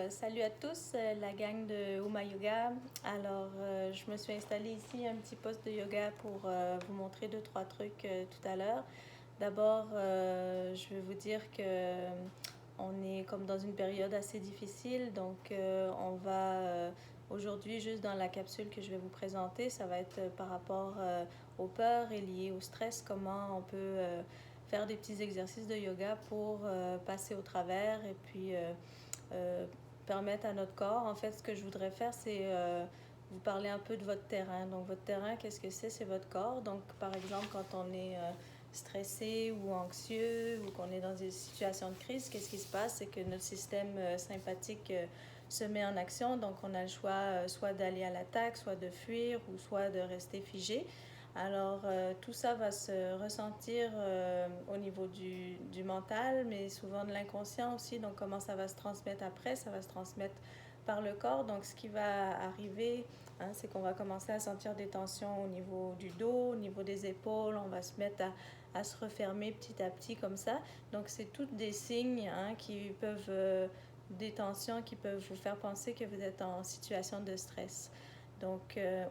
Salut à tous, la gang de Uma Yoga. Je me suis installée ici un petit poste de yoga pour vous montrer deux, trois trucs tout à l'heure. Je vais vous dire que on est comme dans une période assez difficile, on va aujourd'hui juste dans la capsule que je vais vous présenter, ça va être par rapport aux peurs et liées au stress, comment on peut faire des petits exercices de yoga pour passer au travers et puis euh, permettre à notre corps. En fait, ce que je voudrais faire, c'est vous parler un peu de votre terrain. Donc, votre terrain, qu'est-ce que c'est? C'est votre corps. Donc, par exemple, quand on est stressé ou anxieux ou qu'on est dans des situations de crise, qu'est-ce qui se passe? C'est que notre système sympathique se met en action. Donc, on a le choix soit d'aller à l'attaque, soit de fuir ou soit de rester figé. Tout ça va se ressentir au niveau du mental, mais souvent de l'inconscient aussi. Donc, comment ça va se transmettre après? Ça va se transmettre par le corps. Donc, ce qui va arriver, c'est qu'on va commencer à sentir des tensions au niveau du dos, au niveau des épaules. On va se mettre à se refermer petit à petit comme ça. Donc, c'est tous des signes qui peuvent, des tensions qui peuvent vous faire penser que vous êtes en situation de stress.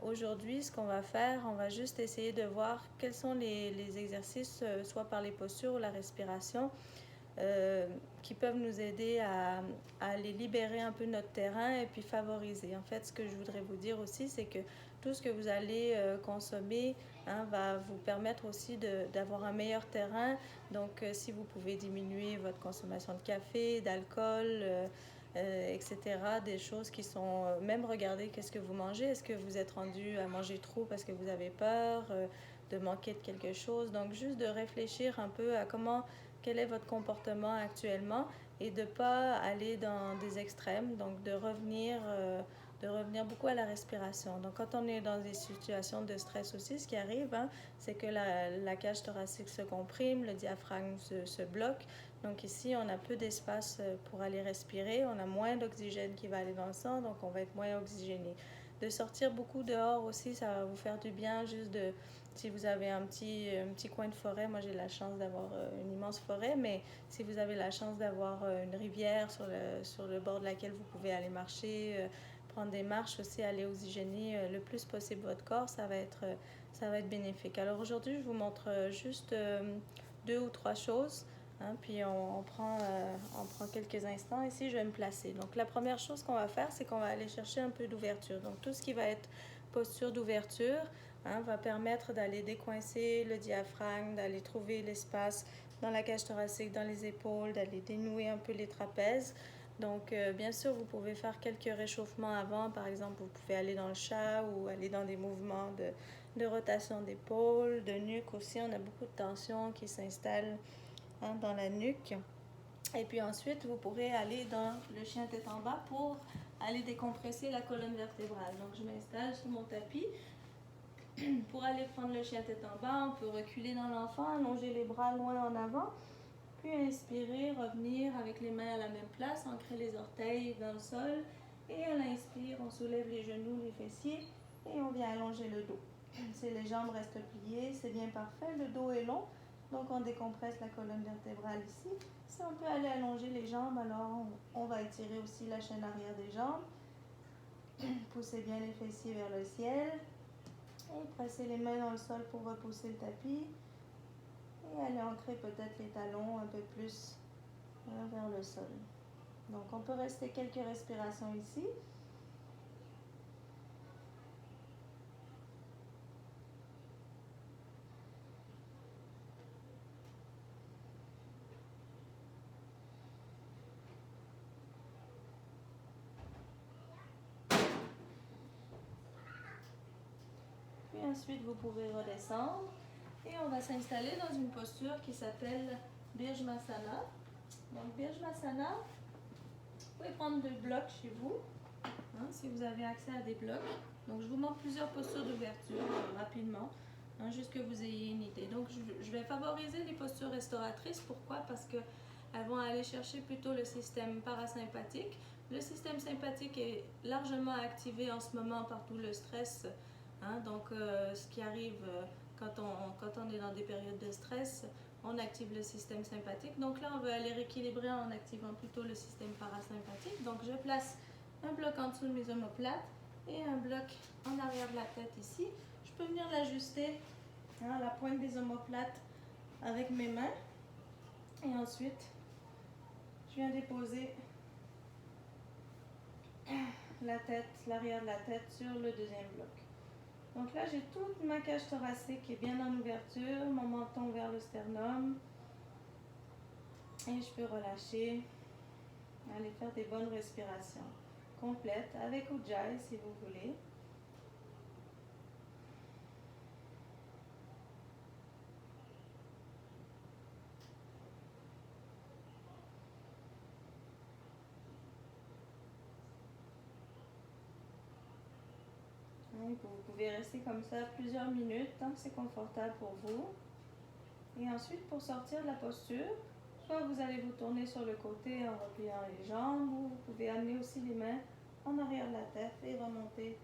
Aujourd'hui, ce qu'on va faire, on va juste essayer de voir quels sont les exercices, soit par les postures ou la respiration, qui peuvent nous aider à aller libérer un peu notre terrain et puis favoriser. En fait, ce que je voudrais vous dire aussi, c'est que tout ce que vous allez consommer va vous permettre aussi d'avoir un meilleur terrain. Si vous pouvez diminuer votre consommation de café, d'alcool, etc. Des choses qui sont... même regarder qu'est-ce que vous mangez. Est-ce que vous êtes rendu à manger trop parce que vous avez peur de manquer de quelque chose? Donc, juste de réfléchir un peu à quel est votre comportement actuellement et de ne pas aller dans des extrêmes. Donc, de revenir beaucoup à la respiration. Donc, quand on est dans des situations de stress aussi, ce qui arrive, c'est que la cage thoracique se comprime, le diaphragme se bloque. Donc ici, on a peu d'espace pour aller respirer, on a moins d'oxygène qui va aller dans le sang, donc on va être moins oxygéné. De sortir beaucoup dehors aussi, ça va vous faire du bien, si vous avez un petit coin de forêt, moi j'ai la chance d'avoir une immense forêt, mais si vous avez la chance d'avoir une rivière sur le bord de laquelle vous pouvez aller marcher, prendre des marches aussi, aller oxygéner le plus possible votre corps, ça va être bénéfique. Alors aujourd'hui, je vous montre juste deux ou trois choses. Puis on prend quelques instants. Ici, je vais me placer. Donc, la première chose qu'on va faire, c'est qu'on va aller chercher un peu d'ouverture. Donc, tout ce qui va être posture d'ouverture va permettre d'aller décoincer le diaphragme, d'aller trouver l'espace dans la cage thoracique, dans les épaules, d'aller dénouer un peu les trapèzes. Bien sûr, vous pouvez faire quelques réchauffements avant. Par exemple, vous pouvez aller dans le chat ou aller dans des mouvements de rotation d'épaule, de nuque aussi. On a beaucoup de tension qui s'installe dans la nuque. Et puis ensuite, vous pourrez aller dans le chien tête en bas pour aller décompresser la colonne vertébrale. Donc, je m'installe sur mon tapis. Pour aller prendre le chien tête en bas, on peut reculer dans l'enfant, allonger les bras loin en avant, puis inspirer, revenir avec les mains à la même place, ancrer les orteils dans le sol. Et à l'inspire, on soulève les genoux, les fessiers et on vient allonger le dos. Si les jambes restent pliées, c'est bien parfait. Le dos est long, donc on décompresse la colonne vertébrale ici. Si on peut aller allonger les jambes, alors on va étirer aussi la chaîne arrière des jambes. Poussez bien les fessiers vers le ciel. Et pressez les mains dans le sol pour repousser le tapis. Et aller ancrer peut-être les talons un peu plus vers le sol. Donc on peut rester quelques respirations ici. Puis ensuite, vous pouvez redescendre et on va s'installer dans une posture qui s'appelle Birjmasana. Donc, Birjmasana, vous pouvez prendre deux blocs chez vous, si vous avez accès à des blocs. Donc, je vous montre plusieurs postures d'ouverture rapidement, juste que vous ayez une idée. Donc, je vais favoriser les postures restauratrices. Pourquoi? Parce qu'elles vont aller chercher plutôt le système parasympathique. Le système sympathique est largement activé en ce moment par tout le stress. Ce qui arrive quand on est dans des périodes de stress, on active le système sympathique. Donc là, on veut aller rééquilibrer en activant plutôt le système parasympathique. Donc je place un bloc en dessous de mes omoplates et un bloc en arrière de la tête ici. Je peux venir l'ajuster à la pointe des omoplates avec mes mains. Et ensuite, je viens déposer la tête, l'arrière de la tête sur le deuxième bloc. Donc là, j'ai toute ma cage thoracique qui est bien en ouverture, mon menton vers le sternum. Et je peux relâcher, aller faire des bonnes respirations complètes avec Ujjayi si vous voulez. Vous pouvez rester comme ça plusieurs minutes tant que c'est confortable pour vous. Et ensuite, pour sortir de la posture, soit vous allez vous tourner sur le côté en repliant les jambes, ou vous pouvez amener aussi les mains en arrière de la tête et remonter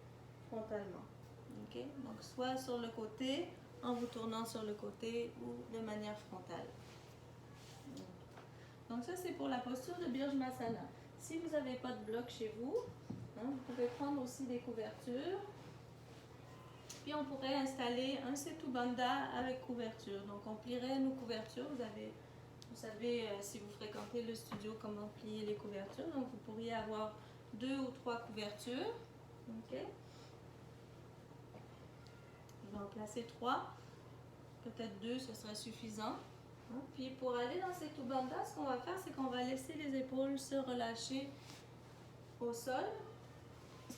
frontalement. Okay? Donc, soit sur le côté, en vous tournant sur le côté, ou de manière frontale. Donc ça, c'est pour la posture de Birjamasana. Si vous n'avez pas de bloc chez vous, vous pouvez prendre aussi des couvertures. Puis on pourrait installer un Setu Bandha avec couverture. Donc on plierait nos couvertures. Vous savez, si vous fréquentez le studio, comment plier les couvertures. Donc vous pourriez avoir 2 ou 3 couvertures. Okay. Je vais en placer 3. Peut-être 2, ce serait suffisant. Puis pour aller dans Setu Bandha, ce qu'on va faire, c'est qu'on va laisser les épaules se relâcher au sol.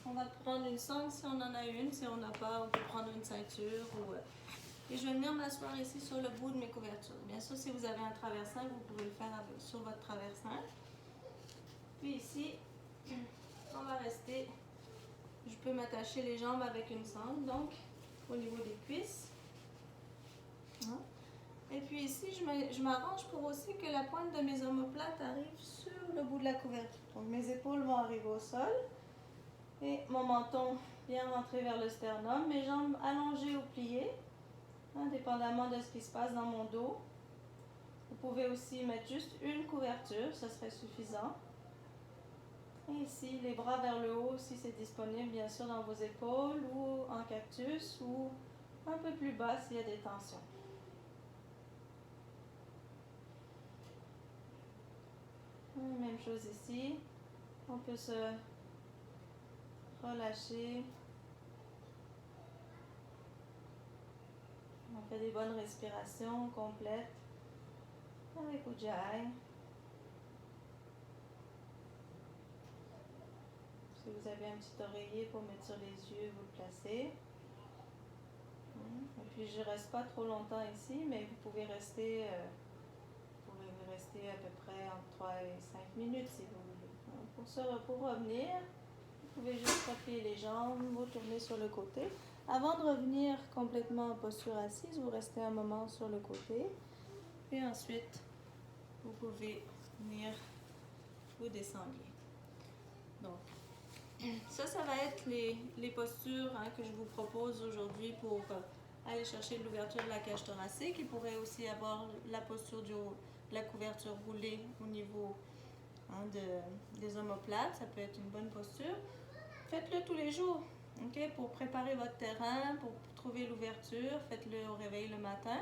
On va prendre une sangle si on en a une. Si on n'a pas, on peut prendre une ceinture. Et je vais venir m'asseoir ici sur le bout de mes couvertures. Bien sûr, si vous avez un traversin, vous pouvez le faire sur votre traversin. Puis ici, on va rester. Je peux m'attacher les jambes avec une sangle, donc au niveau des cuisses. Et puis ici, je m'arrange pour aussi que la pointe de mes omoplates arrive sur le bout de la couverture. Donc mes épaules vont arriver au sol. Et mon menton bien rentré vers le sternum, mes jambes allongées ou pliées, dépendamment de ce qui se passe dans mon dos. Vous pouvez aussi mettre juste une couverture, ce serait suffisant. Et ici, les bras vers le haut, si c'est disponible, bien sûr, dans vos épaules ou en cactus ou un peu plus bas s'il y a des tensions. Même chose ici. On peut se relâcher. On fait des bonnes respirations complètes avec Ujjayi. Si vous avez un petit oreiller pour mettre sur les yeux, vous le placez. Et puis je ne reste pas trop longtemps ici, mais vous pouvez rester à peu près entre 3 et 5 minutes si vous voulez. Pour revenir, vous pouvez juste replier les jambes, vous tourner sur le côté. Avant de revenir complètement en posture assise, vous restez un moment sur le côté. Puis ensuite, vous pouvez venir vous descendre. Donc, ça va être les postures que je vous propose aujourd'hui pour aller chercher de l'ouverture de la cage thoracique. Il pourrait aussi avoir la posture de la couverture roulée au niveau des omoplates. Ça peut être une bonne posture. Faites-le tous les jours, pour préparer votre terrain, pour trouver l'ouverture. Faites-le au réveil le matin.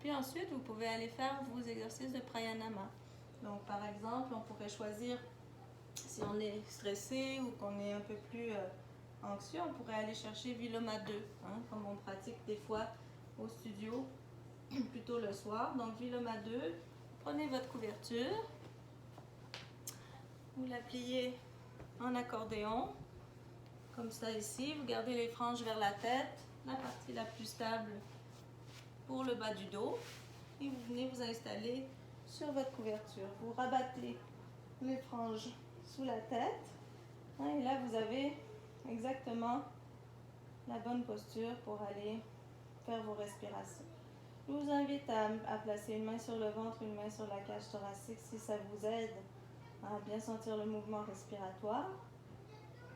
Puis ensuite, vous pouvez aller faire vos exercices de pranayama. Donc, par exemple, on pourrait choisir, si on est stressé ou qu'on est un peu plus anxieux, on pourrait aller chercher Viloma 2, comme on pratique des fois au studio, plutôt le soir. Donc, Viloma 2, prenez votre couverture, vous la pliez en accordéon, comme ça ici. Vous gardez les franges vers la tête, la partie la plus stable pour le bas du dos. Et vous venez vous installer sur votre couverture. Vous rabattez les franges sous la tête. Et là, vous avez exactement la bonne posture pour aller faire vos respirations. Je vous invite à placer une main sur le ventre, une main sur la cage thoracique si ça vous aide à bien sentir le mouvement respiratoire.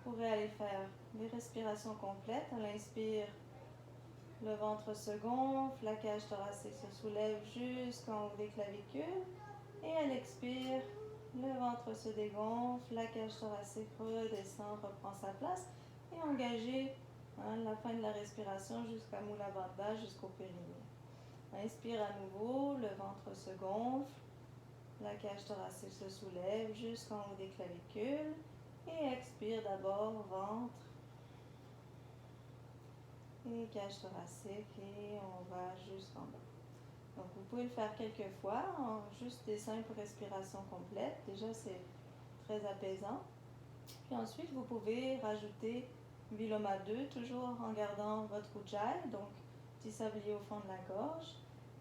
Vous pourrez aller faire des respirations complètes. À l'inspire, Le ventre se gonfle, la cage thoracique se soulève jusqu'en haut des clavicules. Et à l'expire, le ventre se dégonfle, la cage thoracique redescend, reprend sa place. Et engagez la fin de la respiration jusqu'à Mula Bandha, jusqu'au périnée. Inspire à nouveau, le ventre se gonfle, la cage thoracique se soulève jusqu'en haut des clavicules. Et expire d'abord, ventre. Et cage thoracique et on va jusqu'en bas. Donc vous pouvez le faire quelques fois en juste des simples respirations complètes. Déjà c'est très apaisant. Puis ensuite vous pouvez rajouter Viloma 2 toujours en gardant votre Ujjayi, donc petit sablier au fond de la gorge.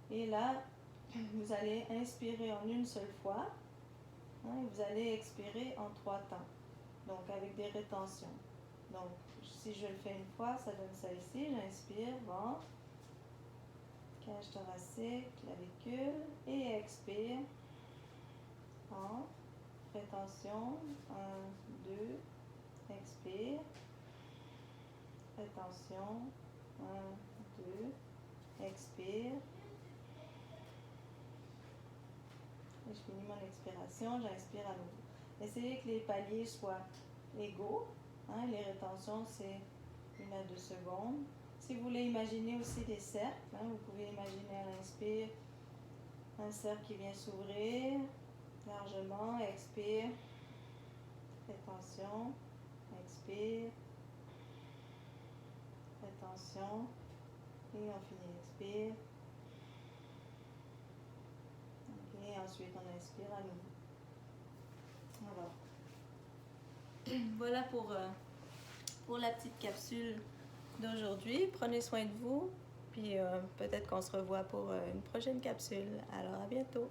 Et là vous allez inspirer en une seule fois et vous allez expirer en 3 temps. Donc avec des rétentions. Donc si je le fais une fois, ça donne ça ici. J'inspire, ventre, cage thoracique, clavicule et expire. Ventre, rétention, 1, 2, expire, rétention, 1, 2, expire. Et je finis mon expiration, j'inspire à nouveau. Essayez que les paliers soient égaux. Les rétentions, c'est 1 à 2 secondes. Si vous voulez imaginer aussi des cercles, vous pouvez imaginer à l'inspire un cercle qui vient s'ouvrir largement. Expire, rétention, expire, rétention, et on finit, expire. Et ensuite on inspire à nouveau. Alors, voilà pour la petite capsule d'aujourd'hui. Prenez soin de vous, puis peut-être qu'on se revoit pour une prochaine capsule. Alors à bientôt.